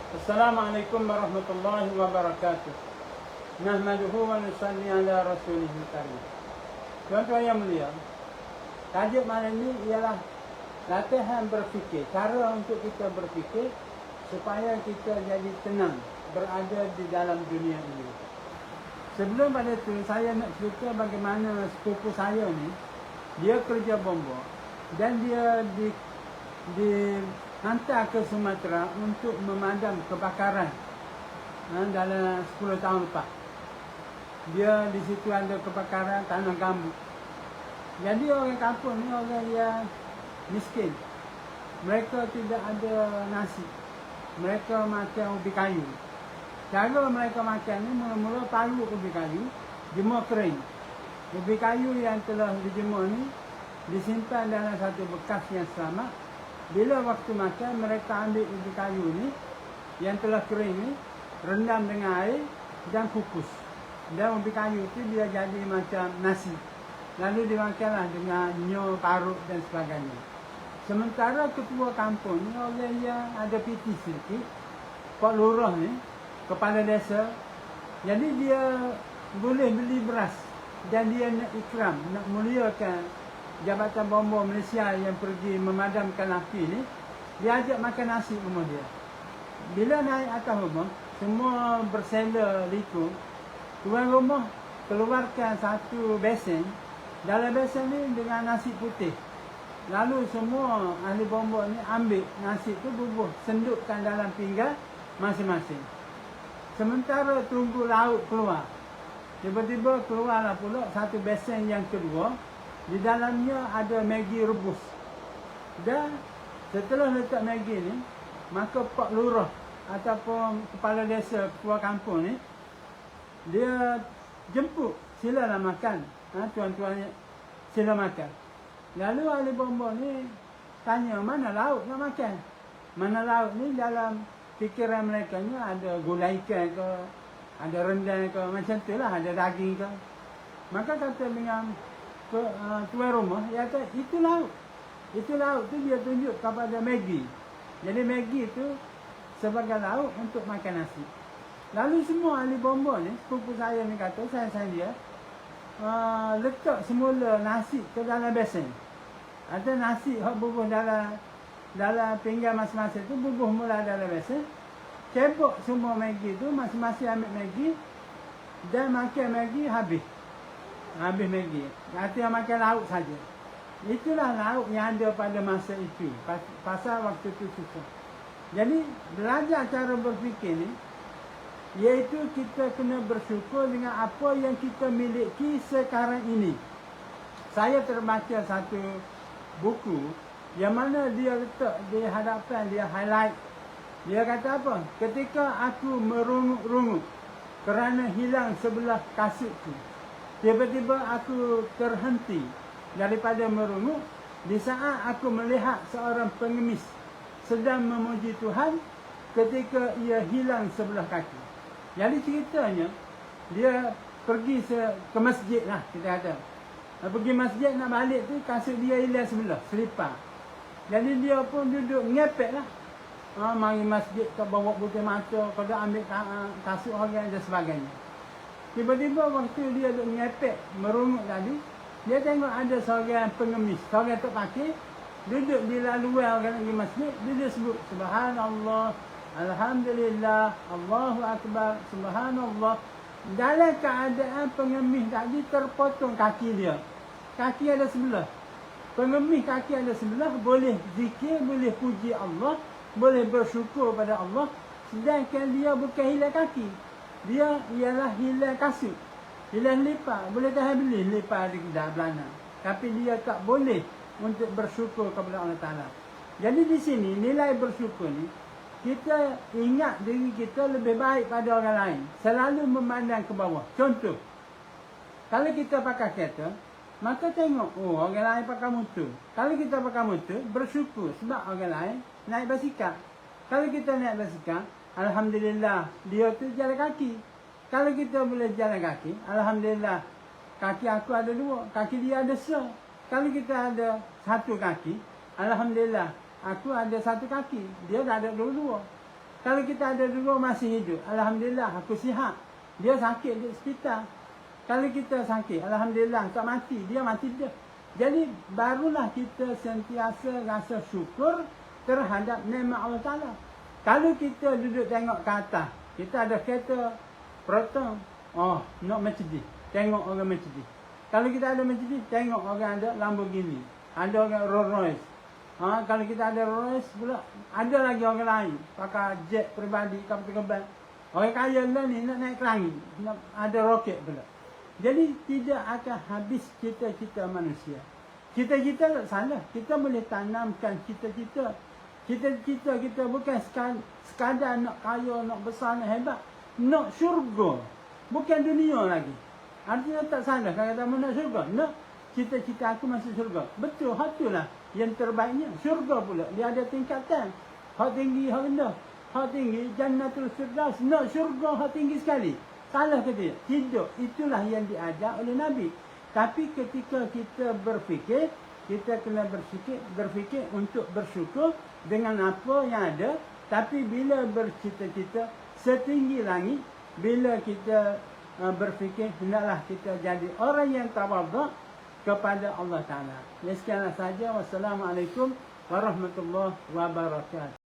Assalamualaikum warahmatullahi wabarakatuh. Nahmaduhu wa nusalli ala rasulihil karim. Tuan-tuan yang mulia, tajuk malam ini ialah latihan berfikir. Cara untuk kita berfikir supaya kita jadi tenang berada di dalam dunia ini. Sebelum pada itu, saya nak cerita bagaimana sepupu saya ni, dia kerja bomba dan dia dihantar ke Sumatera untuk memadam kebakaran dalam 10 tahun lepas. Dia di situ ada kebakaran tanah gambut. Jadi orang kampung ni orang yang miskin. Mereka tidak ada nasi. Mereka makan ubi kayu. Cara mereka makan ni mula-mula parut ubi kayu, jemur kering. Ubi kayu yang telah dijemur ni disimpan dalam satu bekas yang selamat. Bila waktu makan, mereka ambil ubi kayu ni yang telah kering ni, rendam dengan air dan kukus. Dan ubi kayu tu dia jadi macam nasi. Lalu dimakanlah dengan nyo, parut dan sebagainya. Sementara ketua kampung ni orang yang ada piti sedikit, Pak Lurah ni, kepala desa. Jadi dia boleh beli beras dan dia nak ikram, nak muliakan Jabatan Bomba Malaysia yang pergi memadamkan api ni. Dia ajak makan nasi rumah dia. Bila naik atas rumah, semua bersela liku. Tuan rumah keluarkan satu besen. Dalam besen ni dengan nasi putih. Lalu semua ahli bomba ni ambil nasi tu, bubuh, sendukkan dalam pinggan masing-masing. Sementara tunggu lauk keluar, tiba-tiba keluarlah pula satu besen yang kedua. Di dalamnya ada Maggi rebus. Dan setelah letak Maggi ni, maka Pak Lurah ataupun kepala desa, ketua kampung ni, dia jemput, silalah makan. Tuan-tuan sila makan. Lalu ahli bomba ni tanya, mana lauk nak makan? Mana lauk ni dalam fikiran mereka ni ada gulai ikan ke, ada rendang ke, macam tu lah, ada daging ke. Maka kata dengan tuan rumah, dia kata itu lauk. Itu lauk tu dia tunjuk kepada Maggi. Jadi Maggi tu sebagai lauk untuk makan nasi. Lalu semua ahli bomba ni, sepupu saya ni kata, saya dia letak semula nasi ke dalam besen. Ada nasi yang bubuh dalam pinggan masing-masing tu, bubuh mula dalam besen. Cebok semua Maggi tu, masing-masing ambil Maggi dan makan Maggi habis Maggi. Artinya makan lauk saja. Itulah lauk yang ada pada masa itu. Pasal waktu itu susah. Jadi belajar cara berfikir ni, iaitu kita kena bersyukur dengan apa yang kita miliki sekarang ini. Saya terbaca satu buku yang mana dia letak di hadapan, dia highlight. Dia kata apa? Ketika aku merungut-rungut kerana hilang sebelah kasutku, tiba-tiba aku terhenti daripada merungut di saat aku melihat seorang pengemis sedang memuji Tuhan ketika ia hilang sebelah kaki. Jadi ceritanya, dia pergi ke masjid lah, kita kata. Pergi masjid nak balik tu, kasut dia hilang sebelah, selipar. Jadi dia pun duduk ngepek lah. Mari masjid, kau bawa putih mata, kau dah ambil kasut orang dan sebagainya. Tiba-tiba waktu dia duduk ngepek, merungut tadi, dia tengok ada seorang pengemis, seorang tak pakai, duduk di laluan orang pergi masjid, dia sebut, Subhanallah, Alhamdulillah, Allahu Akbar, Subhanallah. Dalam keadaan pengemis tadi terpotong kaki dia. Kaki ada sebelah. Pengemis kaki ada sebelah, boleh zikir, boleh puji Allah, boleh bersyukur pada Allah. Sedangkan dia bukan hilang kaki. Dia ialah hilang kasut, hilang lipat. Boleh tahan beli lipat di kedai belana. Tapi dia tak boleh untuk bersyukur kepada Allah Ta'ala. Jadi di sini nilai bersyukur ni, kita ingat diri kita lebih baik pada orang lain. Selalu memandang ke bawah. Contoh, kalau kita pakai kereta, maka tengok, orang lain pakai motor. Kalau kita pakai motor, bersyukur sebab orang lain naik basikal. Kalau kita naik basikal, Alhamdulillah, dia tu jalan kaki. Kalau kita boleh jalan kaki, Alhamdulillah, kaki aku ada dua, kaki dia ada se. Kalau kita ada satu kaki, Alhamdulillah, aku ada satu kaki, dia dah ada dua-dua. Kalau kita ada dua masih hidup, alhamdulillah aku sihat. Dia sakit di hospital. Kalau kita sakit, alhamdulillah tak mati, dia mati dia. Jadi barulah kita sentiasa rasa syukur terhadap nikmat Allah Taala. Kalau kita duduk tengok ke atas, kita ada kereta Proton, oh nak Mercedes, tengok orang Mercedes. Kalau kita ada Mercedes, tengok orang ada Lamborghini, ada orang Rolls Royce. Kalau kita ada Rolls Royce pula, ada lagi orang lain pakai jet peribadi, kapal terbang. Orang kaya lah ni nak naik ke langit, nak ada roket pula. Jadi tidak akan habis cita-cita manusia. Cita-cita tak salah, kita boleh tanamkan cita-cita. Cita-cita kita bukan sekadar nak kaya, nak besar, nak hebat. Nak syurga, bukan dunia lagi. Artinya tak salah kalau kata nak syurga. Nak cita-cita aku masuk syurga. Betul, hatulah yang terbaiknya. Syurga pula, dia ada tingkatan. Hak tinggi, hak rendah. Hak tinggi, Jannatul Firdaus. Nak syurga hak tinggi sekali. Salah ke tidak? Tidak. Itulah yang diajar oleh Nabi. Tapi ketika kita berfikir, kita kena berfikir untuk bersyukur dengan apa yang ada. Tapi bila bercita-cita setinggi langit, bila kita berfikir, hendaklah kita jadi orang yang tawaduk kepada Allah Ta'ala. Sekianlah saja. Wassalamualaikum warahmatullahi wabarakatuh.